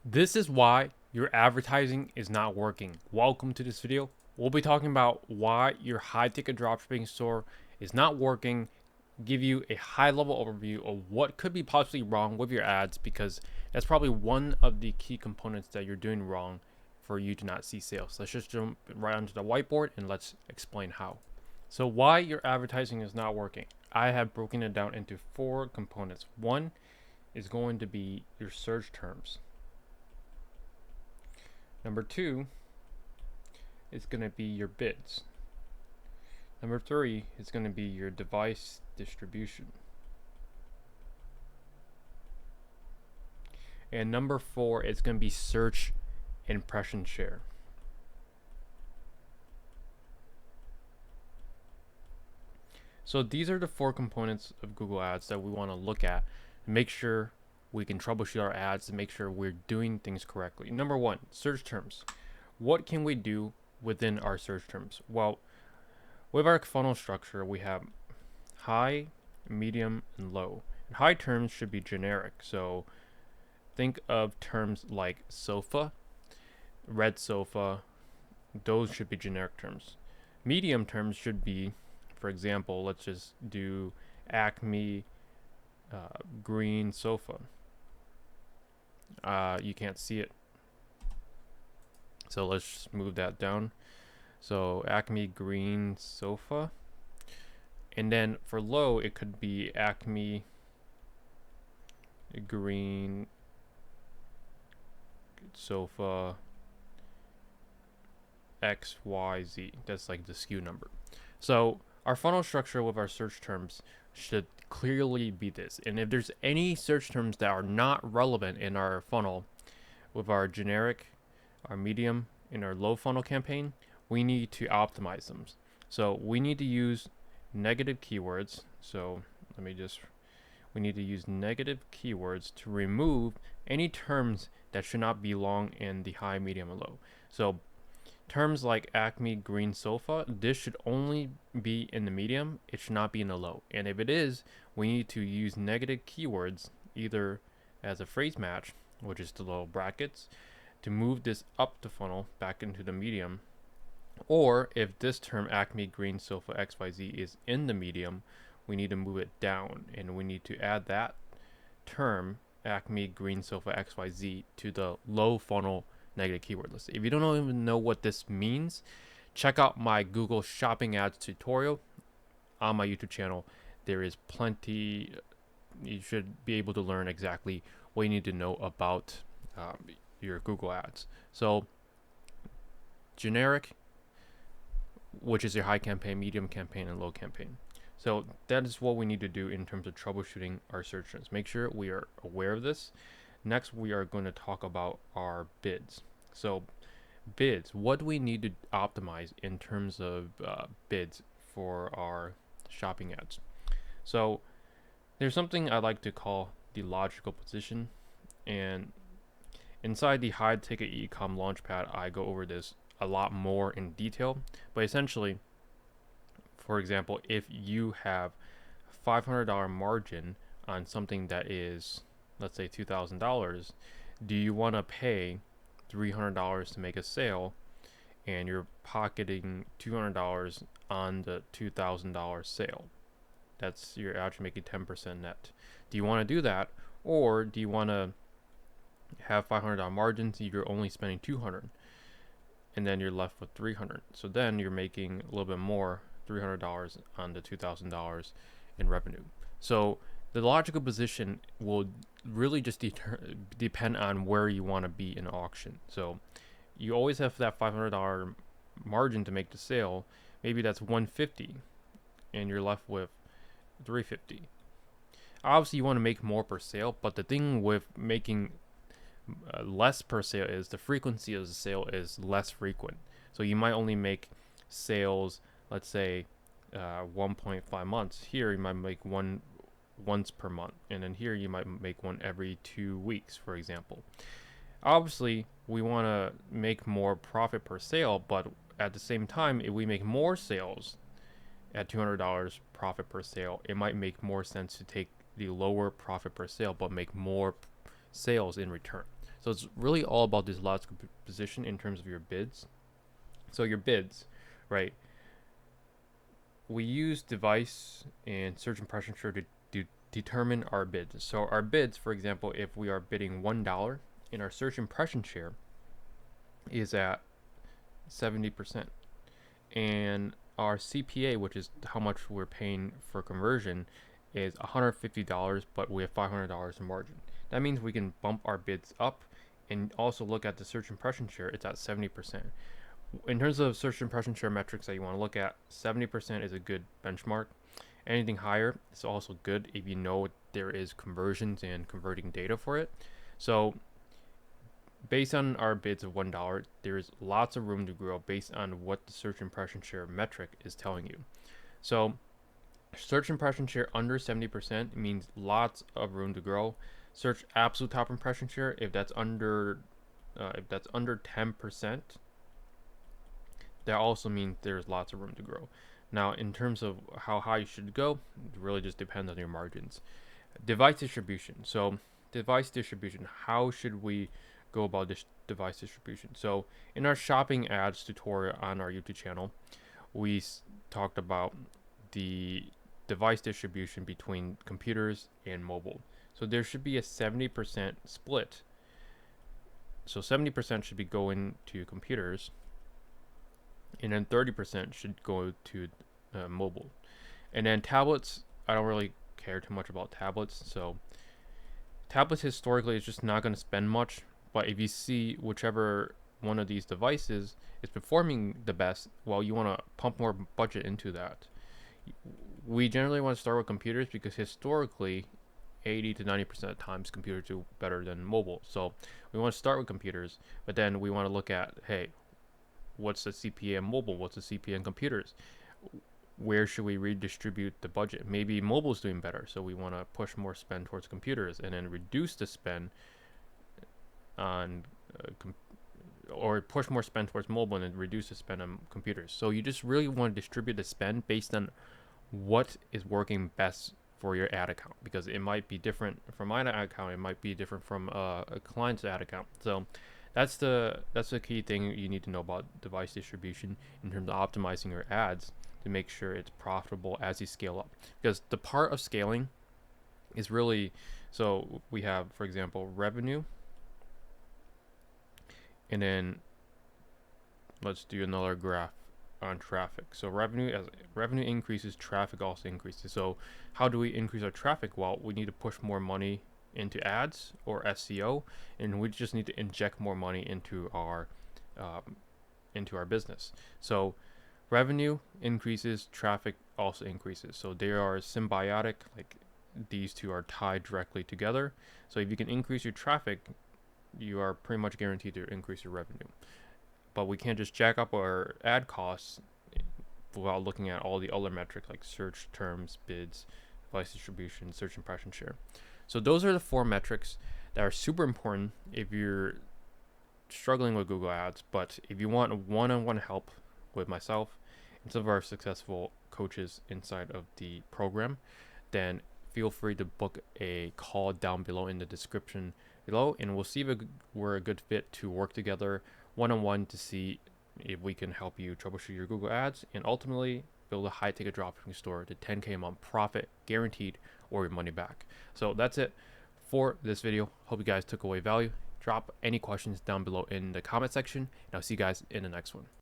This is why your advertising is not working. Welcome to this video. We'll be talking about why your high ticket dropshipping store is not working, give you a high level overview of what could be possibly wrong with your ads, because that's probably one of the key components that you're doing wrong for you to not see sales. Let's just jump right onto the whiteboard and let's explain how. So why your advertising is not working. I have broken it down into 4 components. One is going to be your search terms. Number 2 is going to be your bids. Number 3 is going to be your device distribution. And number 4 is going to be search impression share. So these are the 4 components of Google Ads that we want to look at and make sure we can troubleshoot our ads and make sure we're doing things correctly. Number 1, search terms. What can we do within our search terms? Well, with our funnel structure, we have high, medium, and low. High terms should be generic. So think of terms like sofa, red sofa. Those should be generic terms. Medium terms should be, for example, let's just do Acme green sofa. You can't see it, so let's just move that down. So Acme green sofa, and then for low it could be Acme green sofa XYZ. That's like the SKU number. So our funnel structure with our search terms should clearly be this. And if there's any search terms that are not relevant in our funnel with our generic, our medium, and our low funnel campaign, we need to optimize them. So we need to use negative keywords. So we need to use negative keywords to remove any terms that should not belong in the high, medium, and low. So terms like Acme green sofa, this should only be in the medium. It should not be in the low. And if it is, we need to use negative keywords either as a phrase match, which is the little brackets, to move this up the funnel back into the medium. Or if this term Acme green sofa XYZ is in the medium, we need to move it down, and we need to add that term Acme green sofa XYZ to the low funnel negative keyword list. If you don't even know what this means, check out my Google Shopping Ads tutorial on my YouTube channel. There is plenty. You should be able to learn exactly what you need to know about your Google Ads. So generic, which is your high campaign, medium campaign, and low campaign. So that is what we need to do in terms of troubleshooting our search terms. Make sure we are aware of this. Next, we are going to talk about our bids. So bids, what do we need to optimize in terms of bids for our shopping ads? So there's something I like to call the logical position. And inside the high ticket ecom launchpad, I go over this a lot more in detail. But essentially, for example, if you have $500 margin on something that is, let's say, $2,000, do you want to pay $300 to make a sale, and you're pocketing $200 on the $2,000 sale? You're actually making 10% net. Do you want to do that, or do you want to have $500 margins? You're only spending $200, and then you're left with $300. So then you're making a little bit more, $300 on the $2,000 in revenue. So the logical position will really just depend on where you want to be in an auction. So you always have that $500 margin to make the sale. Maybe that's $150, and you're left with $350. Obviously, you want to make more per sale, but the thing with making less per sale is the frequency of the sale is less frequent. So you might only make sales, let's say 1.5 months. Here you might make one once per month, and then here you might make one every 2 weeks, for example. Obviously, we want to make more profit per sale, but at the same time, if we make more sales at $200 profit per sale, it might make more sense to take the lower profit per sale but make more sales in return. So it's really all about this logical position in terms of your bids. So your bids, right? We use device and search impression share to determine our bids. So our bids, for example, if we are bidding $1 and our search impression share is at 70%, and our CPA, which is how much we're paying for conversion, is $150, but we have $500 in margin. That means we can bump our bids up, and also look at the search impression share. It's at 70%. In terms of search impression share metrics that you want to look at, 70% is a good benchmark. Anything higher is also good if you know there is conversions and converting data for it. So based on our bids of $1, there is lots of room to grow based on what the search impression share metric is telling you. So search impression share under 70% means lots of room to grow. Search absolute top impression share, if that's under 10%, that also means there's lots of room to grow. Now, in terms of how high you should go, it really just depends on your margins. Device distribution. So device distribution, how should we go about this device distribution? So in our shopping ads tutorial on our YouTube channel, we talked about the device distribution between computers and mobile. So there should be a 70% split. So 70% should be going to computers, and then 30% should go to mobile. And then tablets, I don't really care too much about tablets. So tablets historically is just not going to spend much, but if you see whichever one of these devices is performing the best, well, you want to pump more budget into that. We generally want to start with computers because historically 80 to 90% of the times computers do better than mobile. So we want to start with computers, but then we want to look at, hey, what's the CPA in mobile? What's the CPA in computers? Where should we redistribute the budget? Maybe mobile's doing better, so we want to push more spend towards computers and then reduce the spend on or push more spend towards mobile and then reduce the spend on computers. So you just really want to distribute the spend based on what is working best for your ad account, because it might be different from my ad account, it might be different from a client's ad account. So that's the key thing you need to know about device distribution in terms of optimizing your ads to make sure it's profitable as you scale up. Because the part of scaling is really, so we have, for example, revenue, and then let's do another graph on traffic. So revenue, as revenue increases, traffic also increases. So how do we increase our traffic? Well, we need to push more money into ads or SEO, and we just need to inject more money into our business. So revenue increases, traffic also increases. So they are symbiotic, like these two are tied directly together. So if you can increase your traffic, you are pretty much guaranteed to increase your revenue. But we can't just jack up our ad costs without looking at all the other metrics like search terms, bids, device distribution, search impression share. So those are the 4 metrics that are super important if you're struggling with Google Ads. But if you want one-on-one help with myself and some of our successful coaches inside of the program, then feel free to book a call down below in the description below, and we'll see if we're a good fit to work together one-on-one to see if we can help you troubleshoot your Google Ads and ultimately build a high-ticket dropshipping store to 10K a month profit guaranteed or your money back. So that's it for this video. Hope you guys took away value. Drop any questions down below in the comment section, and I'll see you guys in the next one.